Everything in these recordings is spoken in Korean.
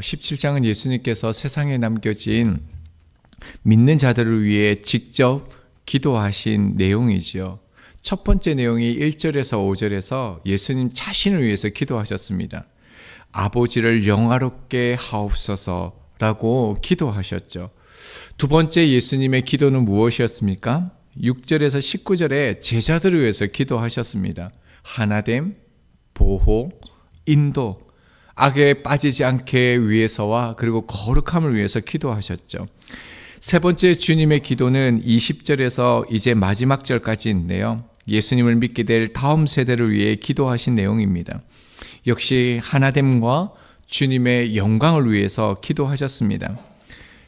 17장은 예수님께서 세상에 남겨진 믿는 자들을 위해 직접 기도하신 내용이지요. 첫 번째 내용이 1절에서 5절에서 예수님 자신을 위해서 기도하셨습니다. 아버지를 영화롭게 하옵소서라고 기도하셨죠. 두 번째 예수님의 기도는 무엇이었습니까? 6절에서 19절에 제자들을 위해서 기도하셨습니다. 하나됨, 보호, 인도, 악에 빠지지 않게 위해서와 그리고 거룩함을 위해서 기도하셨죠. 세 번째 주님의 기도는 20절에서 이제 마지막 절까지 있는데요. 예수님을 믿게 될 다음 세대를 위해 기도하신 내용입니다. 역시 하나됨과 주님의 영광을 위해서 기도하셨습니다.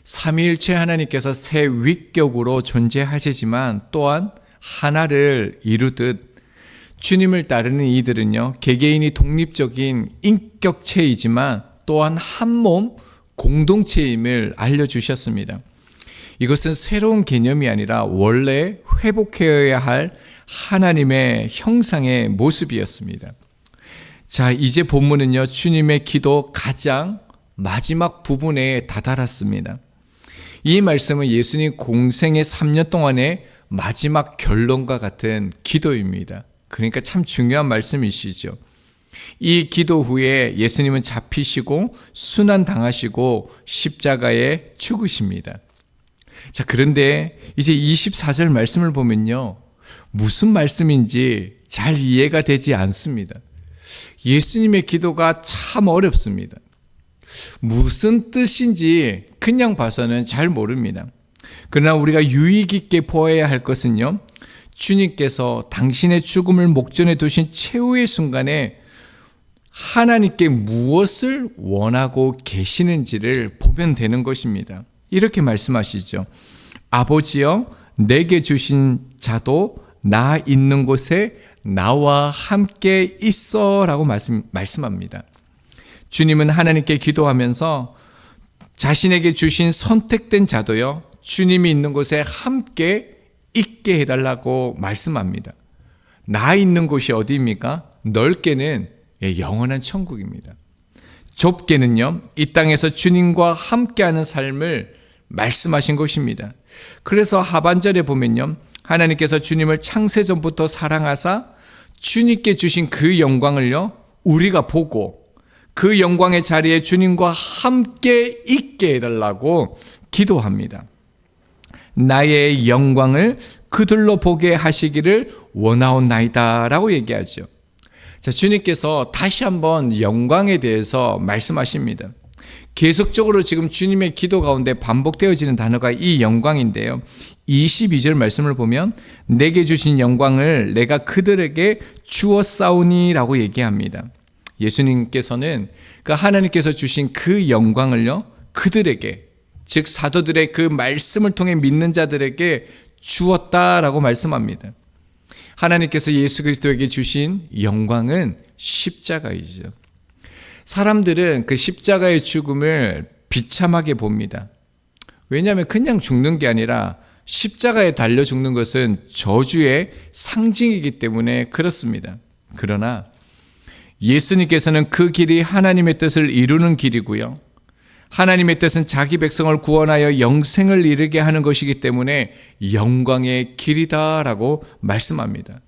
삼위일체 하나님께서 세 위격으로 존재하시지만 또한 하나를 이루듯 주님을 따르는 이들은요, 개개인이 독립적인 인격체이지만 또한 한 몸 공동체임을 알려주셨습니다. 이것은 새로운 개념이 아니라 원래 회복해야 할 하나님의 형상의 모습이었습니다. 자, 이제 본문은요, 주님의 기도 가장 마지막 부분에 다다랐습니다. 이 말씀은 예수님 공생의 3년 동안의 마지막 결론과 같은 기도입니다. 그러니까 참 중요한 말씀이시죠. 이 기도 후에 예수님은 잡히시고 순환당하시고 십자가에 죽으십니다. 자, 그런데 이제 24절 말씀을 보면요, 무슨 말씀인지 잘 이해가 되지 않습니다. 예수님의 기도가 참 어렵습니다. 무슨 뜻인지 그냥 봐서는 잘 모릅니다. 그러나 우리가 유익 있게 보아야 할 것은요, 주님께서 당신의 죽음을 목전에 두신 최후의 순간에 하나님께 무엇을 원하고 계시는지를 보면 되는 것입니다. 이렇게 말씀하시죠. 아버지여, 내게 주신 자도 나 있는 곳에 나와 함께 있어 라고 말씀합니다. 주님은 하나님께 기도하면서 자신에게 주신 선택된 자도요, 주님이 있는 곳에 함께 있게 해달라고 말씀합니다. 나 있는 곳이 어디입니까? 넓게는 영원한 천국입니다. 좁게는요, 이 땅에서 주님과 함께하는 삶을 말씀하신 것입니다. 그래서 하반절에 보면요, 하나님께서 주님을 창세전부터 사랑하사 주님께 주신 그 영광을요, 우리가 보고 그 영광의 자리에 주님과 함께 있게 해달라고 기도합니다. 나의 영광을 그들로 보게 하시기를 원하옵나이다 라고 얘기하죠. 자, 주님께서 다시 한번 영광에 대해서 말씀하십니다. 계속적으로 지금 주님의 기도 가운데 반복되어지는 단어가 이 영광인데요. 22절 말씀을 보면 내게 주신 영광을 내가 그들에게 주었사오니 라고 얘기합니다. 예수님께서는 그 하나님께서 주신 그 영광을요, 그들에게, 즉 사도들의 그 말씀을 통해 믿는 자들에게 주었다라고 말씀합니다. 하나님께서 예수 그리스도에게 주신 영광은 십자가이죠. 사람들은 그 십자가의 죽음을 비참하게 봅니다. 왜냐하면 그냥 죽는 게 아니라 십자가에 달려 죽는 것은 저주의 상징이기 때문에 그렇습니다. 그러나 예수님께서는 그 길이 하나님의 뜻을 이루는 길이고요, 하나님의 뜻은 자기 백성을 구원하여 영생을 이루게 하는 것이기 때문에 영광의 길이다라고 말씀합니다.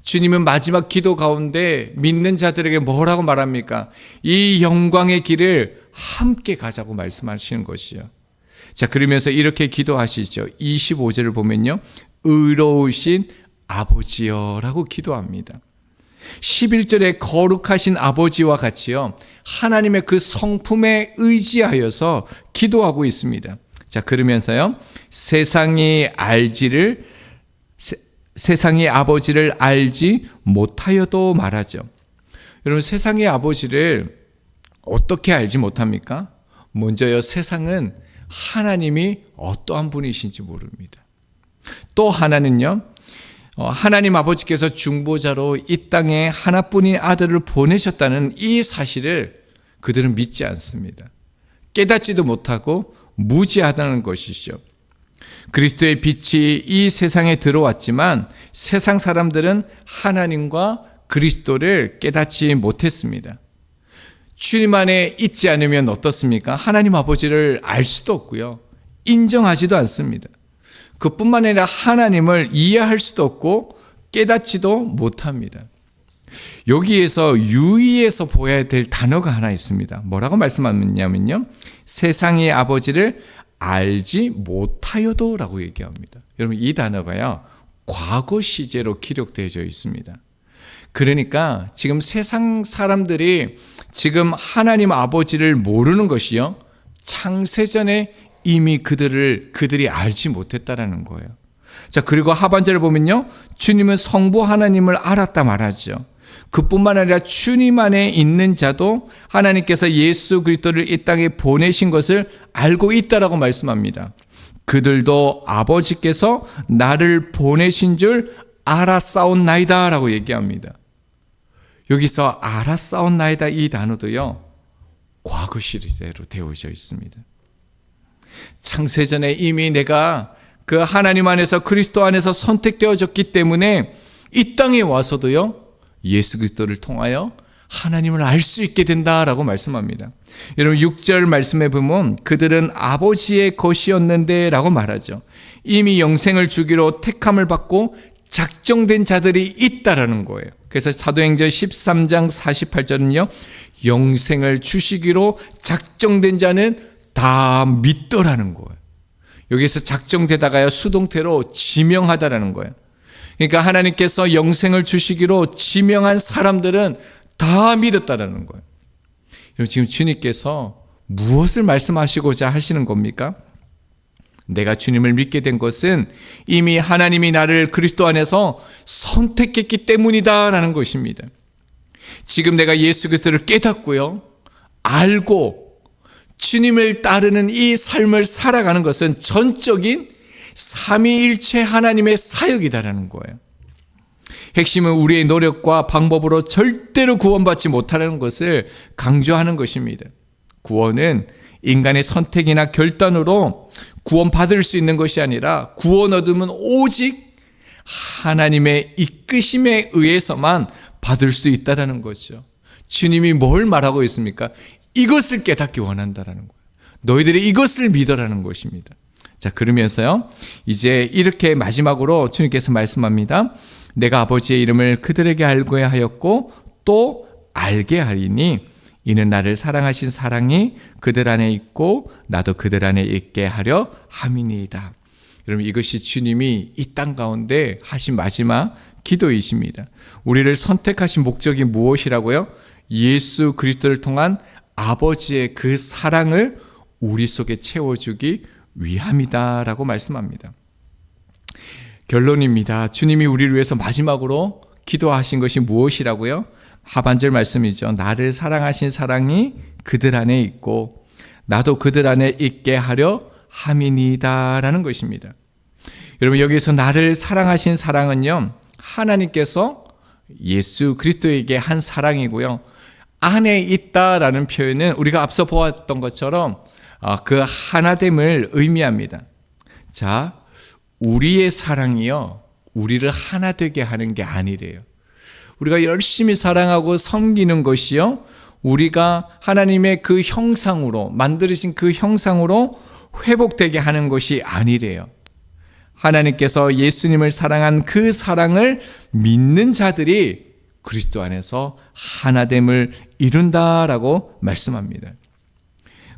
주님은 마지막 기도 가운데 믿는 자들에게 뭐라고 말합니까? 이 영광의 길을 함께 가자고 말씀하시는 것이요. 자, 그러면서 이렇게 기도하시죠. 25절을 보면요, 의로우신 아버지여 라고 기도합니다. 11절에 거룩하신 아버지와 같이요, 하나님의 그 성품에 의지하여서 기도하고 있습니다. 자, 그러면서요, 세상이 아버지를 알지 못하여도 말하죠. 여러분, 세상의 아버지를 어떻게 알지 못합니까? 먼저요, 세상은 하나님이 어떠한 분이신지 모릅니다. 또 하나는요, 하나님 아버지께서 중보자로 이 땅에 하나뿐인 아들을 보내셨다는 이 사실을 그들은 믿지 않습니다. 깨닫지도 못하고 무지하다는 것이죠. 그리스도의 빛이 이 세상에 들어왔지만 세상 사람들은 하나님과 그리스도를 깨닫지 못했습니다. 주님 안에 있지 않으면 어떻습니까? 하나님 아버지를 알 수도 없고요. 인정하지도 않습니다. 그뿐만 아니라 하나님을 이해할 수도 없고 깨닫지도 못합니다. 여기에서 유의해서 보아야 될 단어가 하나 있습니다. 뭐라고 말씀하냐면요. 세상의 아버지를 알지 못하여도 라고 얘기합니다. 여러분 이 단어가요. 과거 시제로 기록되어져 있습니다. 그러니까 지금 세상 사람들이 지금 하나님 아버지를 모르는 것이요. 창세전에 이미 그들이 알지 못했다라는 거예요. 자, 그리고 하반절을 보면요. 주님은 성부 하나님을 알았다 말하죠. 그뿐만 아니라 주님 안에 있는 자도 하나님께서 예수 그리스도를 이 땅에 보내신 것을 알고 있다라고 말씀합니다. 그들도 아버지께서 나를 보내신 줄 알았사온나이다 라고 얘기합니다. 여기서 알았사온나이다 이 단어도요. 과거 시대로 되어져 있습니다. 창세전에 이미 내가 그 하나님 안에서 그리스도 안에서 선택되어졌기 때문에 이 땅에 와서도요. 예수 그리스도를 통하여 하나님을 알 수 있게 된다라고 말씀합니다. 여러분 6절 말씀에 보면 그들은 아버지의 것이었는데 라고 말하죠. 이미 영생을 주기로 택함을 받고 작정된 자들이 있다라는 거예요. 그래서 사도행전 13장 48절은요. 영생을 주시기로 작정된 자는 다 믿더라는 거예요. 여기서 작정되다가요. 수동태로 지명하다라는 거예요. 그러니까 하나님께서 영생을 주시기로 지명한 사람들은 다 믿었다라는 거예요. 지금 주님께서 무엇을 말씀하시고자 하시는 겁니까? 내가 주님을 믿게 된 것은 이미 하나님이 나를 그리스도 안에서 선택했기 때문이다라는 것입니다. 지금 내가 예수 그리스도를 깨닫고요. 알고 주님을 따르는 이 삶을 살아가는 것은 전적인 삼위일체 하나님의 사역이다라는 거예요. 핵심은 우리의 노력과 방법으로 절대로 구원받지 못하는 것을 강조하는 것입니다. 구원은 인간의 선택이나 결단으로 구원받을 수 있는 것이 아니라 구원 얻음은 오직 하나님의 이끄심에 의해서만 받을 수 있다는 거죠. 주님이 뭘 말하고 있습니까? 이것을 깨닫기 원한다라는 거예요. 너희들이 이것을 믿어라는 것입니다. 자, 그러면서요. 이제 이렇게 마지막으로 주님께서 말씀합니다. 내가 아버지의 이름을 그들에게 알게 하였고 또 알게 하리니 이는 나를 사랑하신 사랑이 그들 안에 있고 나도 그들 안에 있게 하려 함이니이다. 여러분 이것이 주님이 이 땅 가운데 하신 마지막 기도이십니다. 우리를 선택하신 목적이 무엇이라고요? 예수 그리스도를 통한 아버지의 그 사랑을 우리 속에 채워주기 위함이다라고 말씀합니다. 결론입니다. 주님이 우리를 위해서 마지막으로 기도하신 것이 무엇이라고요? 하반절 말씀이죠. 나를 사랑하신 사랑이 그들 안에 있고 나도 그들 안에 있게 하려 함이니다라는 것입니다. 여러분 여기서 나를 사랑하신 사랑은요. 하나님께서 예수 그리스도에게 한 사랑이고요. 안에 있다라는 표현은 우리가 앞서 보았던 것처럼 그 하나됨을 의미합니다. 자, 우리의 사랑이요. 우리를 하나 되게 하는 게 아니래요. 우리가 열심히 사랑하고 섬기는 것이요. 우리가 하나님의 그 형상으로 만들어진 그 형상으로 회복되게 하는 것이 아니래요. 하나님께서 예수님을 사랑한 그 사랑을 믿는 자들이 그리스도 안에서 하나됨을 이룬다라고 말씀합니다.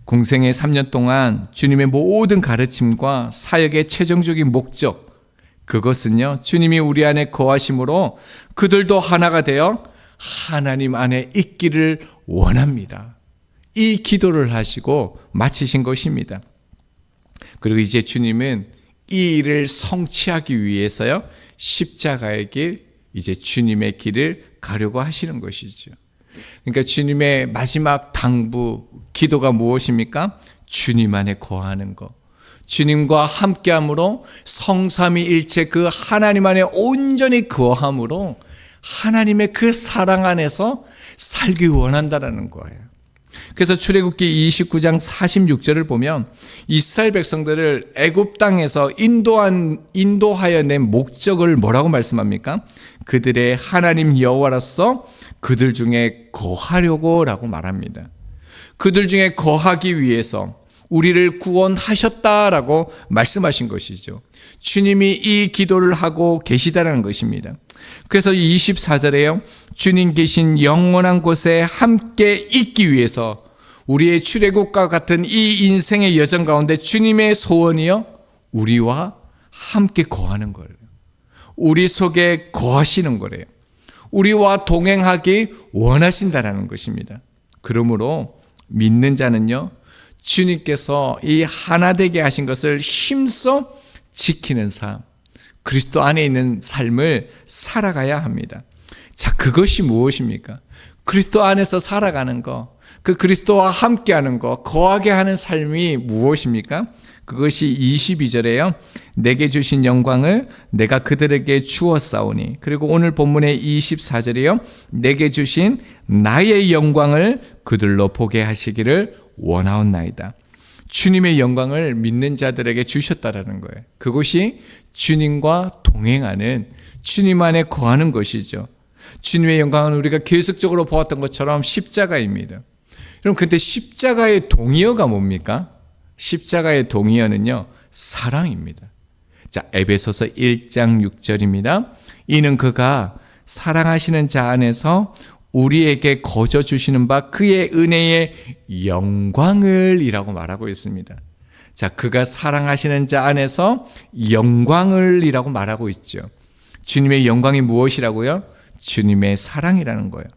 공생의 3년 동안 주님의 모든 가르침과 사역의 최종적인 목적, 그것은요, 주님이 우리 안에 거하심으로 그들도 하나가 되어 하나님 안에 있기를 원합니다. 이 기도를 하시고 마치신 것입니다. 그리고 이제 주님은 이 일을 성취하기 위해서요, 십자가의 길, 이제 주님의 길을 가려고 하시는 것이죠. 그러니까 주님의 마지막 당부, 기도가 무엇입니까? 주님 안에 거하는 것. 주님과 함께함으로 성삼위일체 그 하나님 안에 온전히 거함으로 하나님의 그 사랑 안에서 살기 원한다라는 거예요. 그래서 출애굽기 29장 46절을 보면 이스라엘 백성들을 애굽 땅에서 인도하여 낸 목적을 뭐라고 말씀합니까? 그들의 하나님 여호와로서 그들 중에 거하려고라고 말합니다. 그들 중에 거하기 위해서 우리를 구원하셨다라고 말씀하신 것이죠. 주님이 이 기도를 하고 계시다라는 것입니다. 그래서 24절에요. 주님 계신 영원한 곳에 함께 있기 위해서 우리의 출애굽과 같은 이 인생의 여정 가운데 주님의 소원이요, 우리와 함께 거하는 거예요. 우리 속에 거하시는 거래요. 우리와 동행하기 원하신다라는 것입니다. 그러므로 믿는 자는요, 주님께서 이 하나 되게 하신 것을 힘써 지키는 삶, 그리스도 안에 있는 삶을 살아가야 합니다. 자, 그것이 무엇입니까? 그리스도 안에서 살아가는 거, 그 그리스도와 함께하는 거, 거하게 하는 삶이 무엇입니까? 그것이 22절에요. 내게 주신 영광을 내가 그들에게 주었사오니. 그리고 오늘 본문의 24절이요. 내게 주신 나의 영광을 그들로 보게 하시기를 원하옵나이다. 주님의 영광을 믿는 자들에게 주셨다라는 거예요. 그것이 주님과 동행하는, 주님 안에 거하는 것이죠. 주님의 영광은 우리가 계속적으로 보았던 것처럼 십자가입니다. 여러분, 근데 십자가의 동의어가 뭡니까? 십자가의 동의어는요, 사랑입니다. 자, 에베소서 1장 6절입니다. 이는 그가 사랑하시는 자 안에서 우리에게 거저 주시는 바 그의 은혜의 영광을 이라고 말하고 있습니다. 자, 그가 사랑하시는 자 안에서 영광을 이라고 말하고 있죠. 주님의 영광이 무엇이라고요? 주님의 사랑이라는 거예요.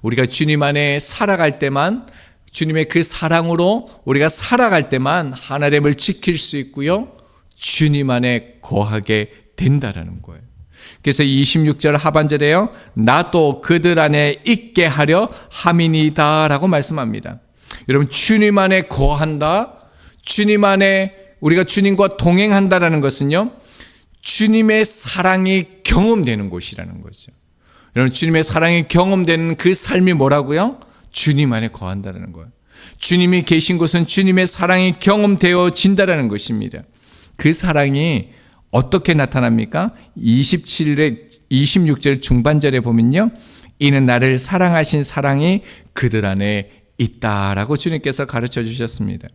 우리가 주님 안에 살아갈 때만, 주님의 그 사랑으로 우리가 살아갈 때만 하나됨을 지킬 수 있고요, 주님 안에 거하게 된다라는 거예요. 그래서 26절 하반절에요, 나도 그들 안에 있게 하려 함이니이다 라고 말씀합니다. 여러분, 주님 안에 거한다, 주님 안에 우리가 주님과 동행한다라는 것은요, 주님의 사랑이 경험되는 곳이라는 거죠. 여러분, 주님의 사랑이 경험되는 그 삶이 뭐라고요? 주님 안에 거한다는 거예요. 주님이 계신 곳은 주님의 사랑이 경험되어진다는 것입니다. 그 사랑이 어떻게 나타납니까? 26절 중반절에 보면요, 이는 나를 사랑하신 사랑이 그들 안에 있다라고 주님께서 가르쳐 주셨습니다.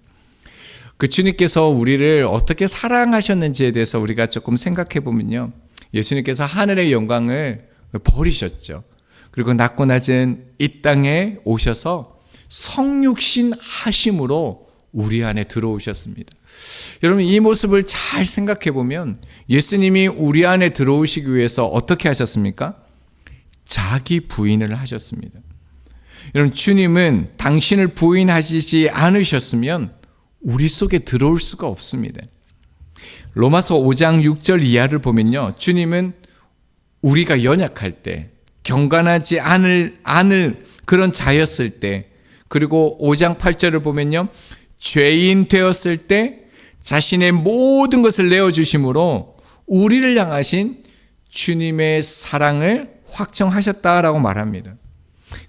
그 주님께서 우리를 어떻게 사랑하셨는지에 대해서 우리가 조금 생각해 보면요, 예수님께서 하늘의 영광을 버리셨죠. 그리고 낮고 낮은 이 땅에 오셔서 성육신 하심으로 우리 안에 들어오셨습니다. 여러분, 이 모습을 잘 생각해 보면 예수님이 우리 안에 들어오시기 위해서 어떻게 하셨습니까? 자기 부인을 하셨습니다. 여러분, 주님은 당신을 부인하시지 않으셨으면 우리 속에 들어올 수가 없습니다. 로마서 5장 6절 이하를 보면요, 주님은 우리가 연약할 때, 경건하지 않을 그런 자였을 때, 그리고 5장 8절을 보면요, 죄인 되었을 때 자신의 모든 것을 내어주심으로 우리를 향하신 주님의 사랑을 확정하셨다라고 말합니다.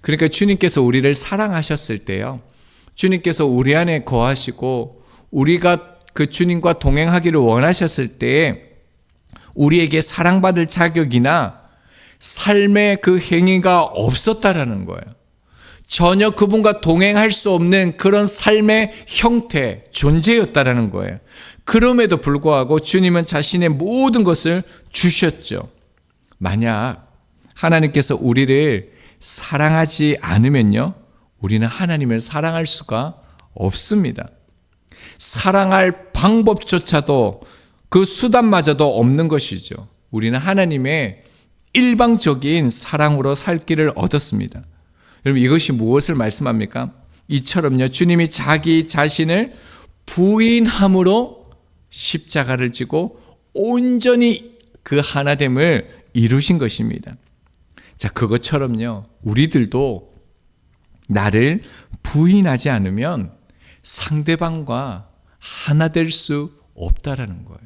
그러니까 주님께서 우리를 사랑하셨을 때요, 주님께서 우리 안에 거하시고 우리가 그 주님과 동행하기를 원하셨을 때에 우리에게 사랑받을 자격이나 삶의 그 행위가 없었다라는 거예요. 전혀 그분과 동행할 수 없는 그런 삶의 형태, 존재였다라는 거예요. 그럼에도 불구하고 주님은 자신의 모든 것을 주셨죠. 만약 하나님께서 우리를 사랑하지 않으면요, 우리는 하나님을 사랑할 수가 없습니다. 사랑할 방법조차도, 그 수단마저도 없는 것이죠. 우리는 하나님의 일방적인 사랑으로 살 길을 얻었습니다. 여러분, 이것이 무엇을 말씀합니까? 이처럼요, 주님이 자기 자신을 부인함으로 십자가를 지고 온전히 그 하나됨을 이루신 것입니다. 자, 그것처럼요, 우리들도 나를 부인하지 않으면 상대방과 하나 될 수 없다라는 거예요.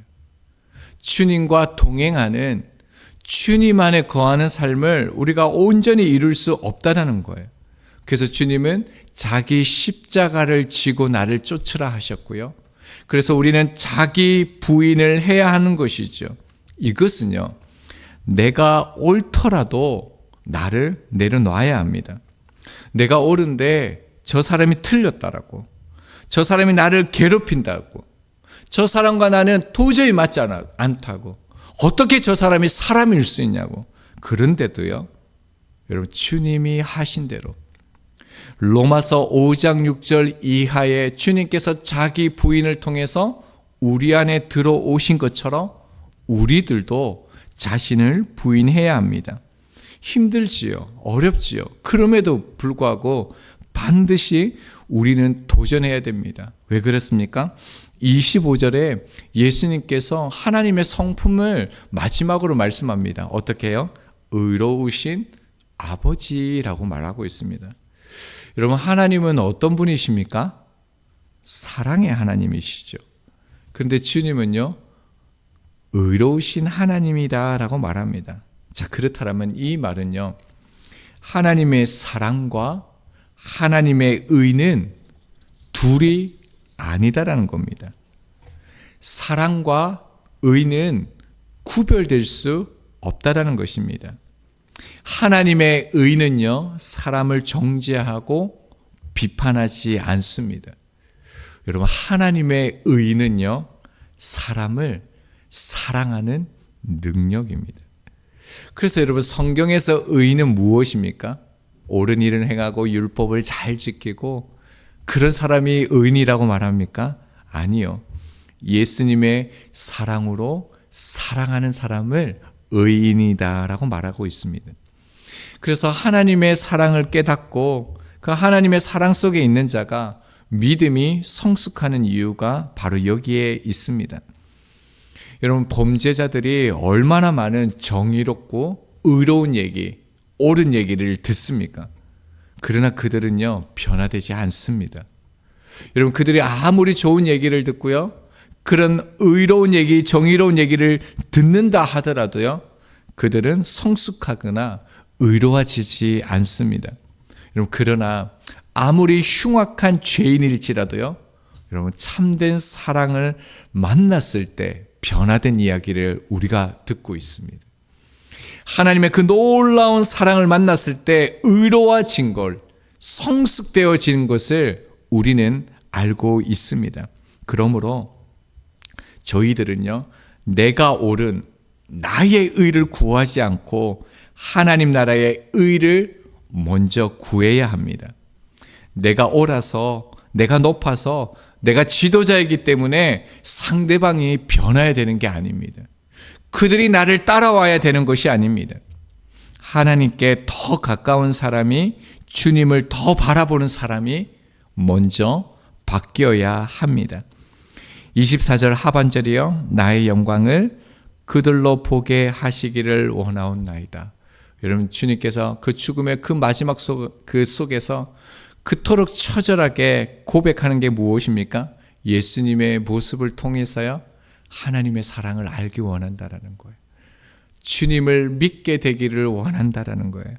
주님과 동행하는, 주님 안에 거하는 삶을 우리가 온전히 이룰 수 없다라는 거예요. 그래서 주님은 자기 십자가를 지고 나를 쫓으라 하셨고요. 그래서 우리는 자기 부인을 해야 하는 것이죠. 이것은요, 내가 옳더라도 나를 내려놔야 합니다. 내가 옳은데 저 사람이 틀렸다라고, 저 사람이 나를 괴롭힌다고, 저 사람과 나는 도저히 맞지 않다고, 어떻게 저 사람이 사람일 수 있냐고. 그런데도요, 여러분, 주님이 하신 대로 로마서 5장 6절 이하에 주님께서 자기 부인을 통해서 우리 안에 들어오신 것처럼 우리들도 자신을 부인해야 합니다. 힘들지요, 어렵지요. 그럼에도 불구하고 반드시 우리는 도전해야 됩니다. 왜 그렇습니까? 25절에 예수님께서 하나님의 성품을 마지막으로 말씀합니다. 어떻게 해요? 의로우신 아버지라고 말하고 있습니다. 여러분, 하나님은 어떤 분이십니까? 사랑의 하나님이시죠. 그런데 주님은요, 의로우신 하나님이다라고 말합니다. 자, 그렇다면 이 말은요, 하나님의 사랑과 하나님의 의는 둘이 아니다라는 겁니다. 사랑과 의는 구별될 수 없다라는 것입니다. 하나님의 의는요, 사람을 정죄하고 비판하지 않습니다. 여러분, 하나님의 의는요, 사람을 사랑하는 능력입니다. 그래서 여러분, 성경에서 의는 무엇입니까? 옳은 일을 행하고 율법을 잘 지키고 그런 사람이 의인이라고 말합니까? 아니요. 예수님의 사랑으로 사랑하는 사람을 의인이다라고 말하고 있습니다. 그래서 하나님의 사랑을 깨닫고 그 하나님의 사랑 속에 있는 자가 믿음이 성숙하는 이유가 바로 여기에 있습니다. 여러분, 범죄자들이 얼마나 많은 정의롭고 의로운 얘기, 옳은 얘기를 듣습니까? 그러나 그들은요, 변화되지 않습니다. 여러분, 그들이 아무리 좋은 얘기를 듣고요, 그런 의로운 얘기, 정의로운 얘기를 듣는다 하더라도요, 그들은 성숙하거나 의로워지지 않습니다. 여러분, 그러나 아무리 흉악한 죄인일지라도요, 여러분, 참된 사랑을 만났을 때 변화된 이야기를 우리가 듣고 있습니다. 하나님의 그 놀라운 사랑을 만났을 때 의로워진 걸, 성숙되어진 것을 우리는 알고 있습니다. 그러므로 저희들은요, 내가 옳은 나의 의를 구하지 않고 하나님 나라의 의를 먼저 구해야 합니다. 내가 옳아서, 내가 높아서, 내가 지도자이기 때문에 상대방이 변화해야 되는 게 아닙니다. 그들이 나를 따라와야 되는 것이 아닙니다. 하나님께 더 가까운 사람이, 주님을 더 바라보는 사람이 먼저 바뀌어야 합니다. 24절 하반절이요, 나의 영광을 그들로 보게 하시기를 원하옵나이다. 여러분, 주님께서 그 죽음의 그 마지막 그 속에서 그토록 처절하게 고백하는 게 무엇입니까? 예수님의 모습을 통해서요, 하나님의 사랑을 알기 원한다라는 거예요. 주님을 믿게 되기를 원한다라는 거예요.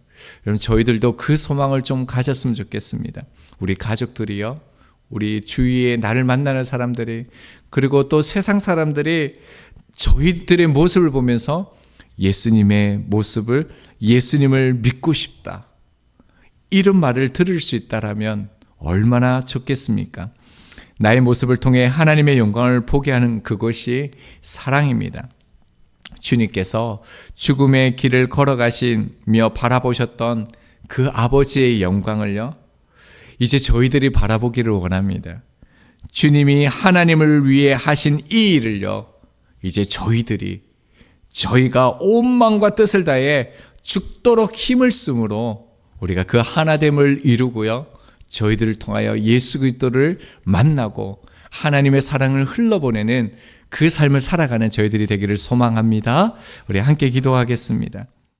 여러분, 저희들도 그 소망을 좀 가졌으면 좋겠습니다. 우리 가족들이요, 우리 주위에 나를 만나는 사람들이, 그리고 또 세상 사람들이 저희들의 모습을 보면서 예수님의 모습을, 예수님을 믿고 싶다, 이런 말을 들을 수 있다라면 얼마나 좋겠습니까? 나의 모습을 통해 하나님의 영광을 보게 하는 그것이 사랑입니다. 주님께서 죽음의 길을 걸어가시며 바라보셨던 그 아버지의 영광을요, 이제 저희들이 바라보기를 원합니다. 주님이 하나님을 위해 하신 이 일을요, 이제 저희가 온 마음과 뜻을 다해 죽도록 힘을 쓰므로 우리가 그 하나됨을 이루고요, 저희들을 통하여 예수 그리스도를 만나고 하나님의 사랑을 흘러보내는 그 삶을 살아가는 저희들이 되기를 소망합니다. 우리 함께 기도하겠습니다.